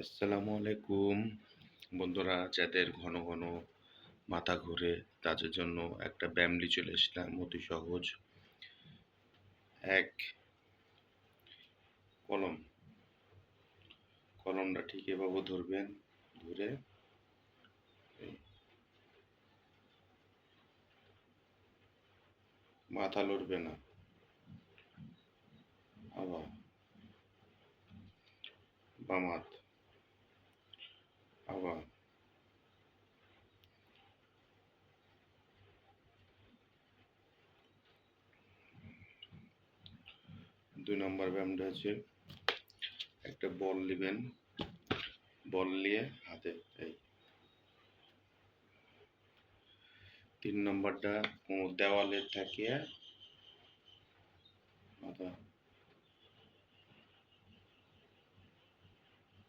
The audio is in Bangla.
আসসালামু আলাইকুম বন্ধুরা, যাদের ঘন ঘন মাথা ঘুরে তাদের জন্য একটা ব্যায়াম নিয়ে চলে এসলাম। অতি সহজ। এক কলম, কলমটা ঠিক এভাবে ধরবেন, ধরে এই মাথা লড়বে না। আবার বাম হাত, আবার 2 নম্বর ব্যায়ামটা হচ্ছে একটা বল নেবেন, বল নিয়ে হাতে এই 3 নম্বরটা দেওয়ালে ঠেকিয়ে মাথা